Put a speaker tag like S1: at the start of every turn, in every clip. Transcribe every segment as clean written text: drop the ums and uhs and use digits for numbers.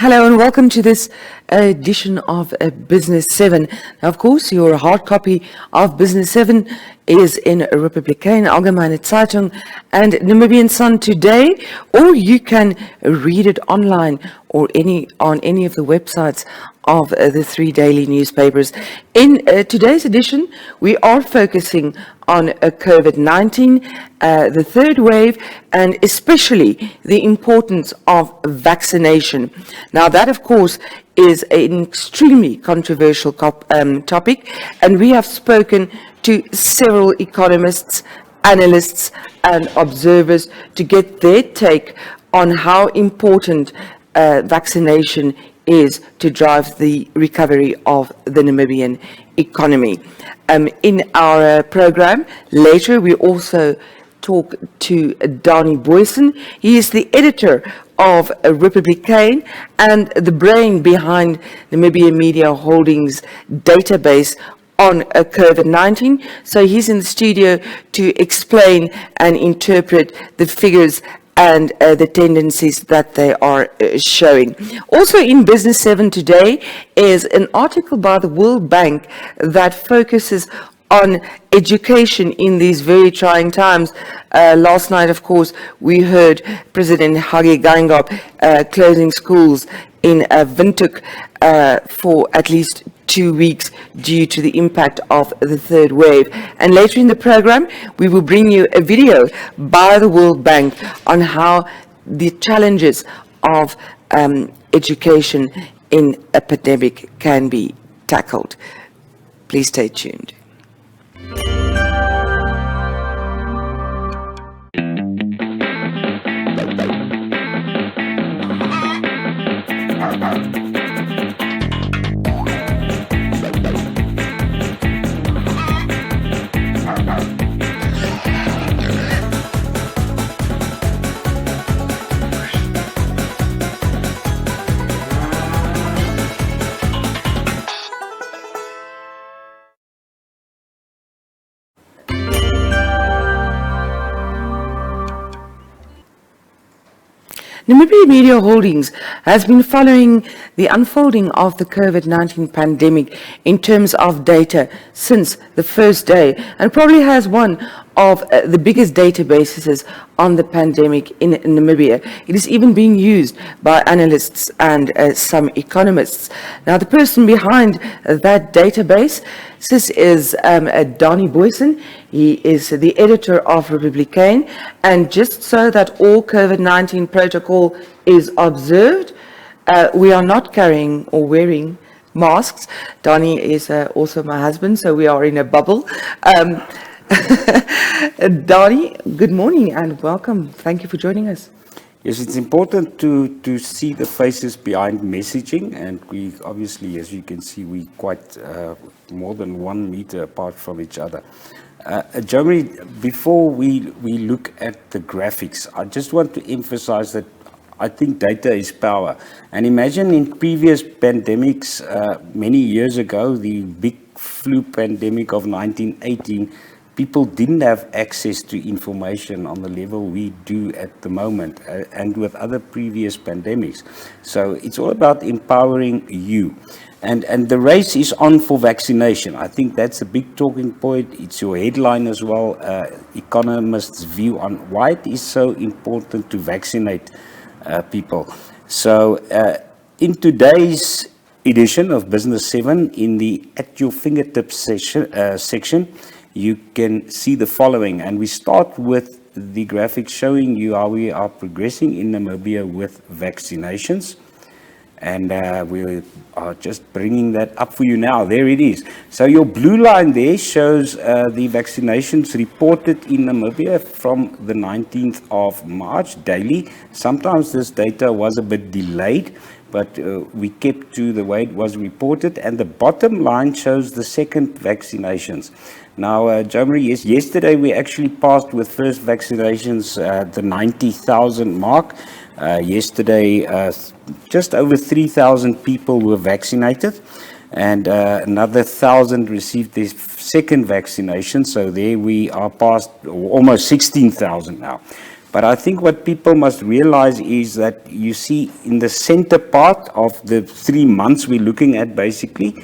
S1: Hello and welcome to this edition of Business 7. Now, of course, your hard copy of Business 7 is in Republikein, Allgemeine Zeitung and Namibian Sun today, or you can read it online or on any of the websites of the three daily newspapers. In today's edition, we are focusing on COVID-19, the third wave, and especially the importance of vaccination. Now, that, of course, is an extremely controversial topic, and we have spoken to several economists, analysts, and observers to get their take on how important vaccination is to drive the recovery of the Namibian economy. In our program later, we also talk to Donnie Boyson. He is the editor of Republikein and the brain behind Namibia Media Holdings database on COVID-19. So he's in the studio to explain and interpret the figures and the tendencies that they are showing. Also in Business 7 today is an article by the World Bank that focuses on education in these very trying times. Last night, of course, we heard President Hage Geingob closing schools in Windhoek for at least 2 weeks due to the impact of the third wave. And later in the program, we will bring you a video by the World Bank on how the challenges of education in a pandemic can be tackled. Please stay tuned. Namibia Media Holdings has been following the unfolding of the COVID-19 pandemic in terms of data since the first day, and probably has one of the biggest databases on the pandemic in Namibia. It is even being used by analysts and some economists. Now, the person behind that database, this is Donnie Boyson. He is the editor of Republikein, and just so that all COVID-19 protocol is observed, we are not carrying or wearing masks. Donnie is also my husband, so we are in a bubble. Donnie, good morning and welcome. Thank you for joining us.
S2: Yes, it's important to see the faces behind messaging, and we obviously, as you can see, we quite more than 1 meter apart from each other. Jeremy, before we look at the graphics, I just want to emphasize that I think data is power. And imagine in previous pandemics, many years ago, the big flu pandemic of 1918, people didn't have access to information on the level we do at the moment, and with other previous pandemics. So it's all about empowering you. And the race is on for vaccination. I think that's a big talking point. It's your headline as well, economists' view on why it is so important to vaccinate people. So in today's edition of Business 7, in the At Your Fingertips section, you can see the following, and we start with the graphic showing you how we are progressing in Namibia with vaccinations, and we are just bringing that up for you now. There it is. So your blue line there shows the vaccinations reported in Namibia from the 19th of March daily. Sometimes this data was a bit delayed, but we kept to the way it was reported, and the bottom line shows the second vaccinations. Now, Jomari, yes, yesterday we actually passed with first vaccinations the 90,000 mark. Yesterday, just over 3,000 people were vaccinated, and another 1,000 received their second vaccination. So there we are past almost 16,000 now. But I think what people must realize is that you see in the center part of the 3 months we're looking at, basically,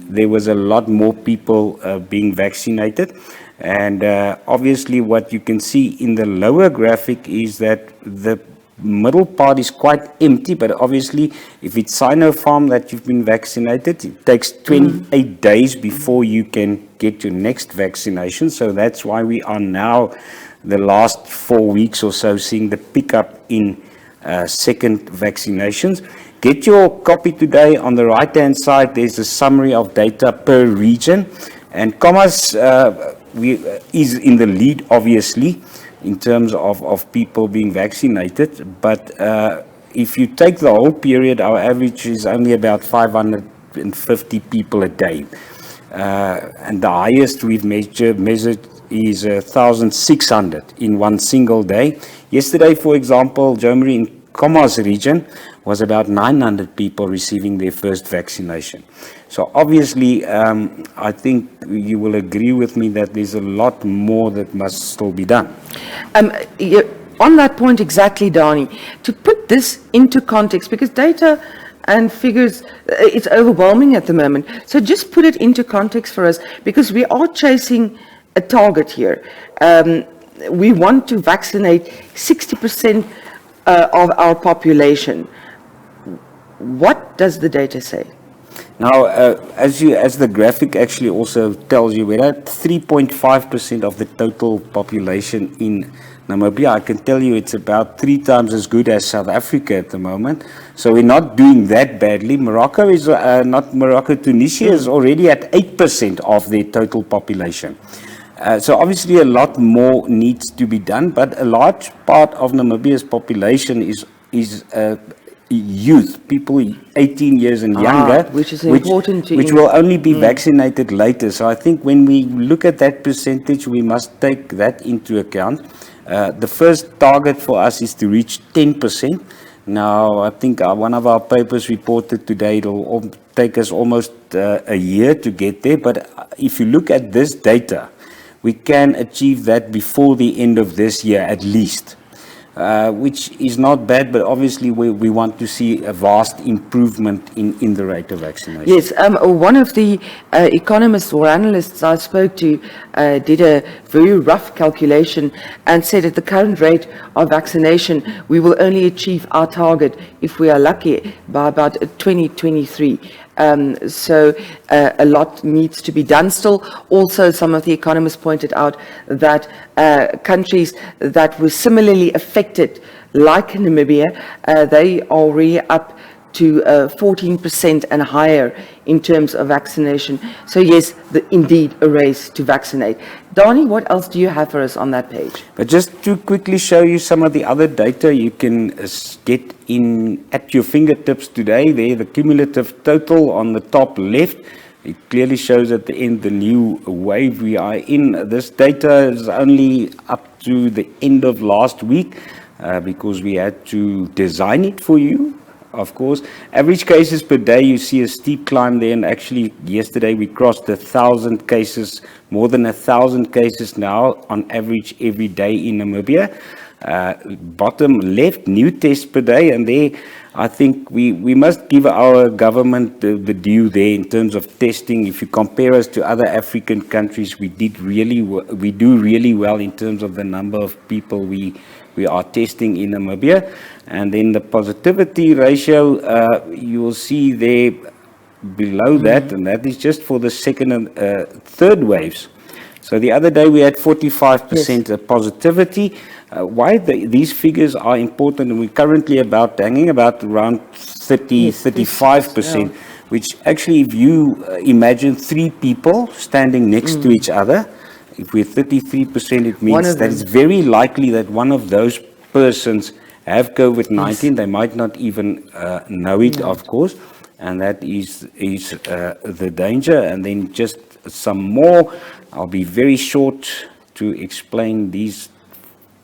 S2: there was a lot more people being vaccinated. And obviously what you can see in the lower graphic is that the middle part is quite empty, but obviously if it's Sinopharm that you've been vaccinated, it takes 28 days before you can get your next vaccination. So that's why we are now, the last 4 weeks or so, seeing the pickup in second vaccinations. Get your copy today. On the right-hand side, there's a summary of data per region. And Commerce is in the lead, obviously, in terms of people being vaccinated. But if you take the whole period, our average is only about 550 people a day. And the highest we've measured is 1,600 in one single day. Yesterday, for example, Germany in Commerce region was about 900 people receiving their first vaccination. So obviously, I think you will agree with me that there's a lot more that must still be done.
S1: On that point exactly, Dani, to put this into context, because data and figures, it's overwhelming at the moment. So just put it into context for us, because we are chasing a target here. We want to vaccinate 60% of our population. What does the data say?
S2: Now, as the graphic actually also tells you, we're at 3.5% of the total population in Namibia. I can tell you it's about 3 times as good as South Africa at the moment. So we're not doing that badly. Morocco is Tunisia is already at 8% of their total population. So obviously a lot more needs to be done, but a large part of Namibia's population is youth, people 18 years and younger,
S1: which is important
S2: which will only be vaccinated later. So I think when we look at that percentage, we must take that into account. The first target for us is to reach 10%. Now, I think one of our papers reported today it'll take us almost a year to get there. But if you look at this data, we can achieve that before the end of this year at least. Which is not bad, but obviously we want to see a vast improvement in the rate of vaccination.
S1: Yes, one of the economists or analysts I spoke to did a very rough calculation and said at the current rate of vaccination, we will only achieve our target, if we are lucky, by about 2023. So a lot needs to be done still. Also, some of the economists pointed out that countries that were similarly affected, like Namibia, they are already up to 14% and higher in terms of vaccination. So yes, indeed a race to vaccinate. Dani, what else do you have for us on that page?
S2: But just to quickly show you some of the other data you can get in at your fingertips today. There, the cumulative total on the top left. It clearly shows at the end the new wave we are in. This data is only up to the end of last week because we had to design it for you. Of course, average cases per day, you see a steep climb there, and actually yesterday we crossed 1,000 cases, more than 1,000 cases now on average every day in Namibia. Bottom left, new tests per day, and there I think we must give our government the due there in terms of testing. If you compare us to other African countries, we do really well in terms of the number of people we are testing in Namibia. And then the positivity ratio, you will see there below that, and that is just for the second and third waves. So the other day we had 45% positivity. Why these figures are important, and we're currently hanging about around 35%, which actually, if you imagine 3 people standing next to each other, if we're 33%, it means that it's very likely that one of those persons have COVID-19. They might not even know it, of course, and that is the danger. And then just some more. I'll be very short to explain these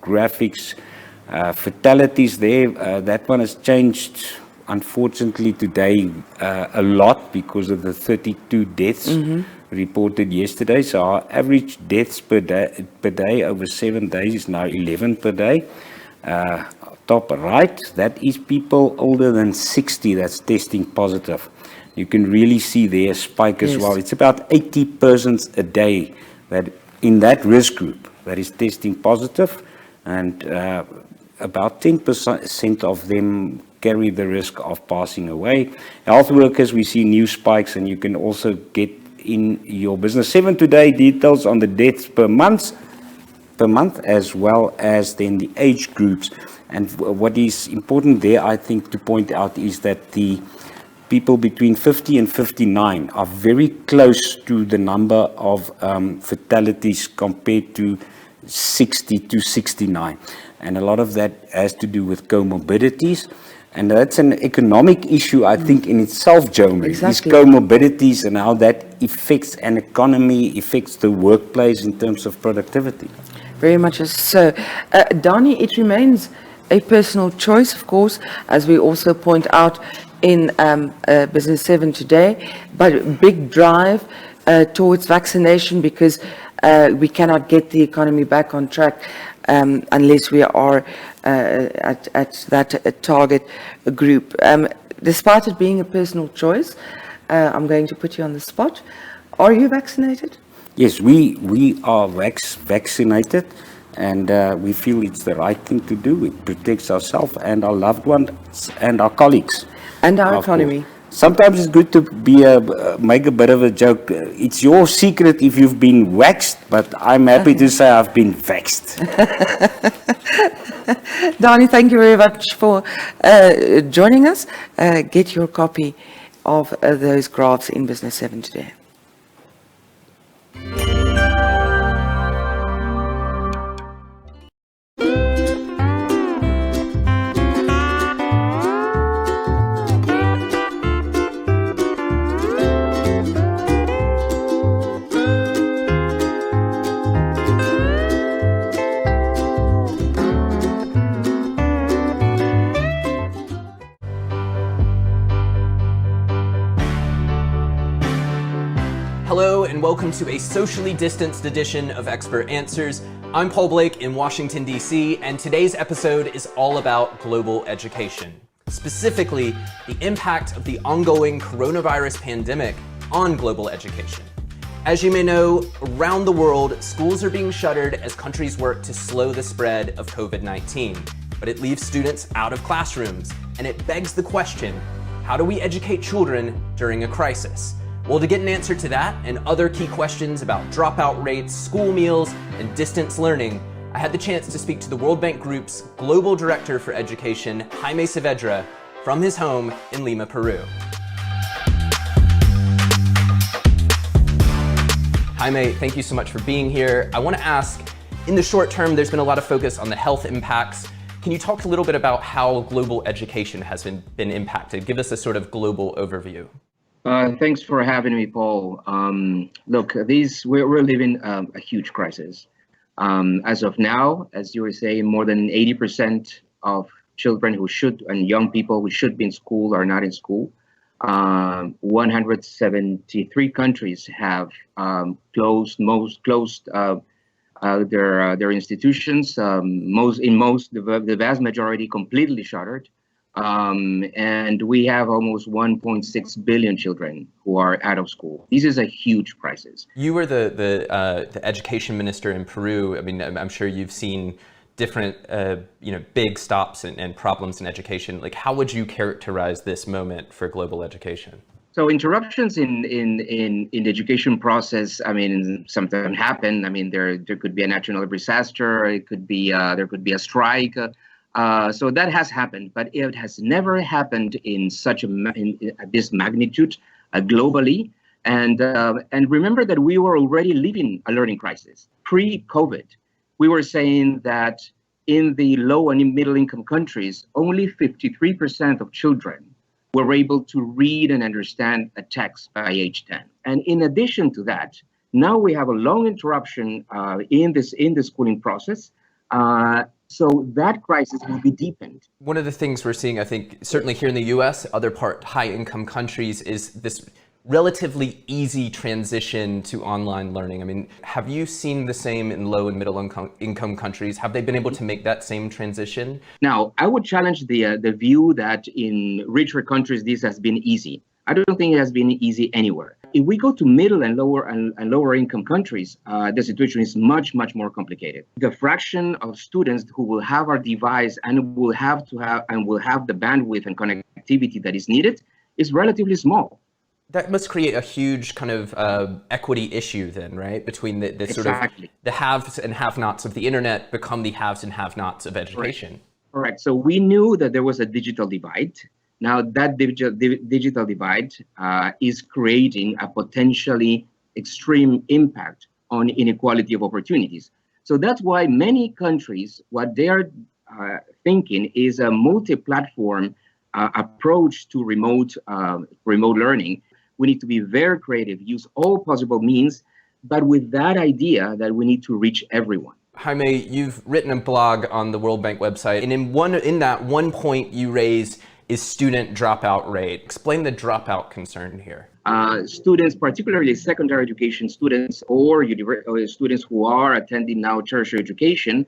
S2: graphics. Fatalities there, that one has changed, unfortunately, today a lot because of the 32 deaths reported yesterday. So our average deaths per day over 7 days is now 11 per day. top right, that is people older than 60 that's testing positive. You can really see their spike as
S1: Yes.
S2: well. It's about 80 persons a day that in that risk group that is testing positive, and about 10% of them carry the risk of passing away. Health workers, we see new spikes, and you can also get in your Business 7 today details on the deaths per month, as well as then the age groups. And what is important there, I think, to point out is that the people between 50 and 59 are very close to the number of fatalities compared to 60 to 69. And a lot of that has to do with comorbidities. And that's an economic issue, I think, in itself, Jeremy.
S1: Exactly.
S2: Is comorbidities and how that affects an economy, affects the workplace in terms of productivity.
S1: Very much so. Dani, it remains a personal choice, of course, as we also point out in Business 7 today, but a big drive towards vaccination, because we cannot get the economy back on track unless we are at that target group. Despite it being a personal choice, I'm going to put you on the spot. Are you vaccinated?
S2: Yes, we are vaccinated, and we feel it's the right thing to do. It protects ourselves and our loved ones and our colleagues.
S1: And our
S2: Of
S1: economy.
S2: course. Sometimes it's good to make a bit of a joke. It's your secret if you've been waxed, but I'm happy to say I've been vaxxed.
S1: Dani, thank you very much for joining us. Get your copy of those graphs in Business 7 today.
S3: Hello and welcome to a socially distanced edition of Expert Answers. I'm Paul Blake in Washington, D.C., and today's episode is all about global education. Specifically, the impact of the ongoing coronavirus pandemic on global education. As you may know, around the world, schools are being shuttered as countries work to slow the spread of COVID-19. But it leaves students out of classrooms, and it begs the question, how do we educate children during a crisis? Well, to get an answer to that and other key questions about dropout rates, school meals, and distance learning, I had the chance to speak to the World Bank Group's Global Director for Education, Jaime Saavedra, from his home in Lima, Peru. Jaime, thank you so much for being here. I want to ask, in the short term, there's been a lot of focus on the health impacts. Can you talk a little bit about how global education has been impacted? Give us a sort of global overview.
S4: Thanks for having me, Paul. Look, we're living a huge crisis. As of now, as you were saying, more than 80% of children and young people who should be in school are not in school. 173 countries have closed their institutions. The vast majority completely shuttered. And we have almost 1.6 billion children who are out of school. This is a huge crisis.
S3: You were the education minister in Peru. I mean, I'm sure you've seen different, big stops and problems in education. Like, how would you characterize this moment for global education?
S4: So interruptions in the education process, I mean, sometimes happen. I mean, there could be a natural disaster. It could be there could be a strike. So that has happened, but it has never happened in this magnitude globally. And remember that we were already living a learning crisis pre-COVID. We were saying that in the low and middle income countries, only 53% of children were able to read and understand a text by age 10. And in addition to that, now we have a long interruption in the schooling process. So that crisis will be deepened.
S3: One of the things we're seeing, I think, certainly here in the US, high income countries, is this relatively easy transition to online learning. I mean, have you seen the same in low and middle income countries? Have they been able to make that same transition?
S4: Now, I would challenge the view that in richer countries this has been easy. I don't think it has been easy anywhere. If we go to middle and lower income countries, the situation is much more complicated. The fraction of students who will have our device and will have the bandwidth and connectivity that is needed is relatively small.
S3: That must create a huge kind of equity issue then, right? Between the sort of the haves and have-nots of the internet become the haves and have-nots of education.
S4: Correct. So we knew that there was a digital divide. Now that digital divide is creating a potentially extreme impact on inequality of opportunities. So that's why many countries, what they're thinking is a multi-platform approach to remote learning. We need to be very creative, use all possible means, but with that idea that we need to reach everyone.
S3: Jaime, you've written a blog on the World Bank website, and in that one point you raised is student dropout rate. Explain the dropout concern here.
S4: Students, particularly secondary education students or students who are attending now tertiary education,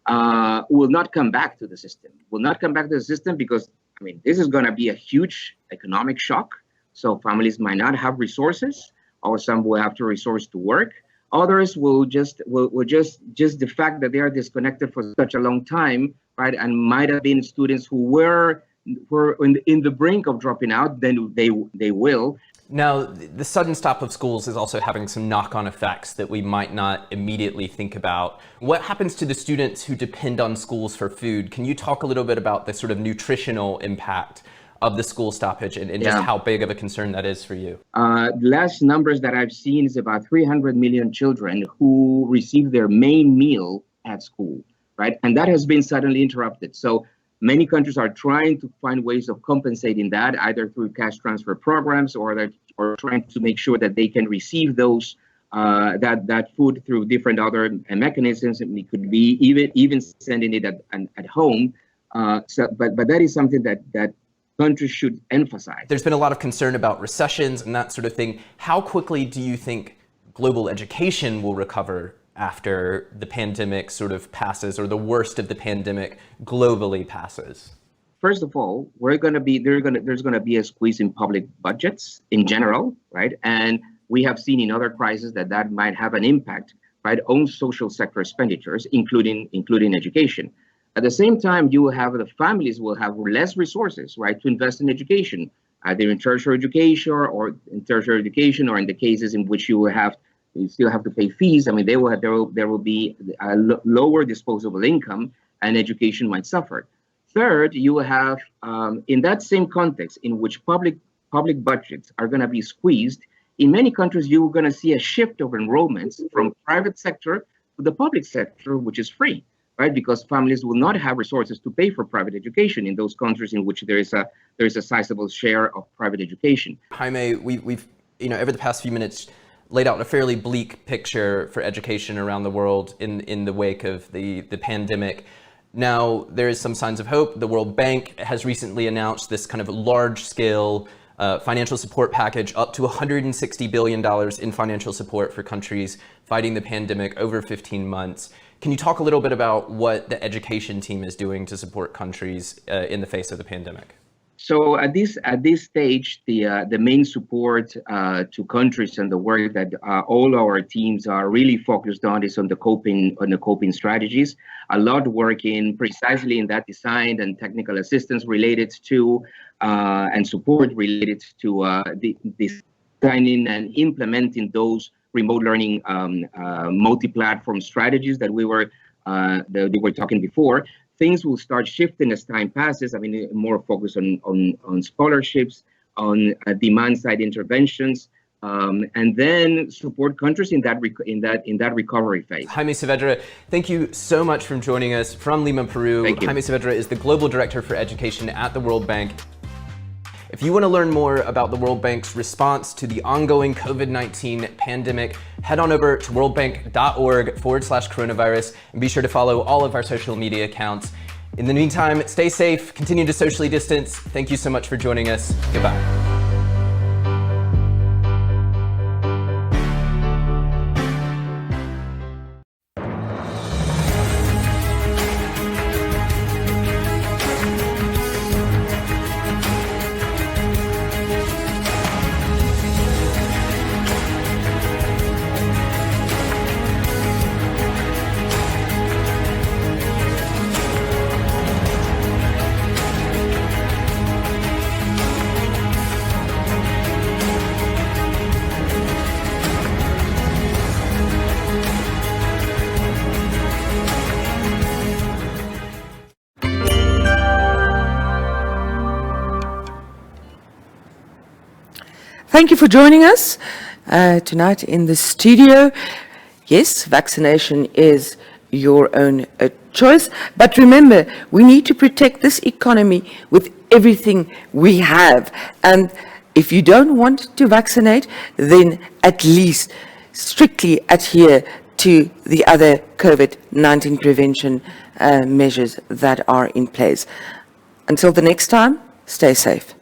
S4: will not come back to the system. Will not come back to the system because, I mean, this is going to be a huge economic shock. So families might not have resources, or some will have to resource to work. Others will just the fact that they are disconnected for such a long time, right? And might have been students who were in the brink of dropping out, then they will.
S3: Now, the sudden stop of schools is also having some knock-on effects that we might not immediately think about. What happens to the students who depend on schools for food? Can you talk a little bit about the sort of nutritional impact of the school stoppage and just how big of a concern that is for you?
S4: The last numbers that I've seen is about 300 million children who receive their main meal at school, right? And that has been suddenly interrupted. So many countries are trying to find ways of compensating that, either through cash transfer programs or trying to make sure that they can receive those that food through different other mechanisms. It could be even sending it at home. But that is something that countries should emphasize.
S3: There's been a lot of concern about recessions and that sort of thing. How quickly do you think global education will recover after the pandemic sort of passes, or the worst of the pandemic globally passes?
S4: First of all, there's going to be a squeeze in public budgets in general, right? And we have seen in other crises that might have an impact, right, on social sector expenditures, including education. At the same time, the families will have less resources, right, to invest in education, either in tertiary education or in the cases in which you still have to pay fees. I mean, there will be a lower disposable income, and education might suffer. Third, you will have in that same context in which public budgets are going to be squeezed. In many countries, you're going to see a shift of enrollments from private sector to the public sector, which is free. Right, because families will not have resources to pay for private education in those countries in which there is a sizable share of private education.
S3: Jaime, we've over the past few minutes laid out a fairly bleak picture for education around the world in the wake of the pandemic. Now, there is some signs of hope. The World Bank has recently announced this kind of large-scale financial support package, up to $160 billion in financial support for countries fighting the pandemic over 15 months. Can you talk a little bit about what the education team is doing to support countries in the face of the pandemic?
S4: So at this stage, the main support to countries and the work that all our teams are really focused on is on the coping strategies. A lot working precisely in that design and technical assistance related to and support related to designing and implementing those remote learning multi-platform strategies that we were talking before. Things will start shifting as time passes. I mean, more focus on scholarships, on demand-side interventions, and then support countries in that recovery phase.
S3: Jaime Saavedra, thank you so much for joining us from Lima, Peru.
S4: Thank you.
S3: Jaime Saavedra is the Global Director for Education at the World Bank. If you want to learn more about the World Bank's response to the ongoing COVID-19 pandemic, head on over to worldbank.org/coronavirus and be sure to follow all of our social media accounts. In the meantime, stay safe, continue to socially distance. Thank you so much for joining us. Goodbye.
S1: Thank you for joining us tonight in the studio. Yes, vaccination is your own choice, but remember, we need to protect this economy with everything we have. And if you don't want to vaccinate, then at least strictly adhere to the other COVID-19 prevention measures that are in place. Until the next time, stay safe.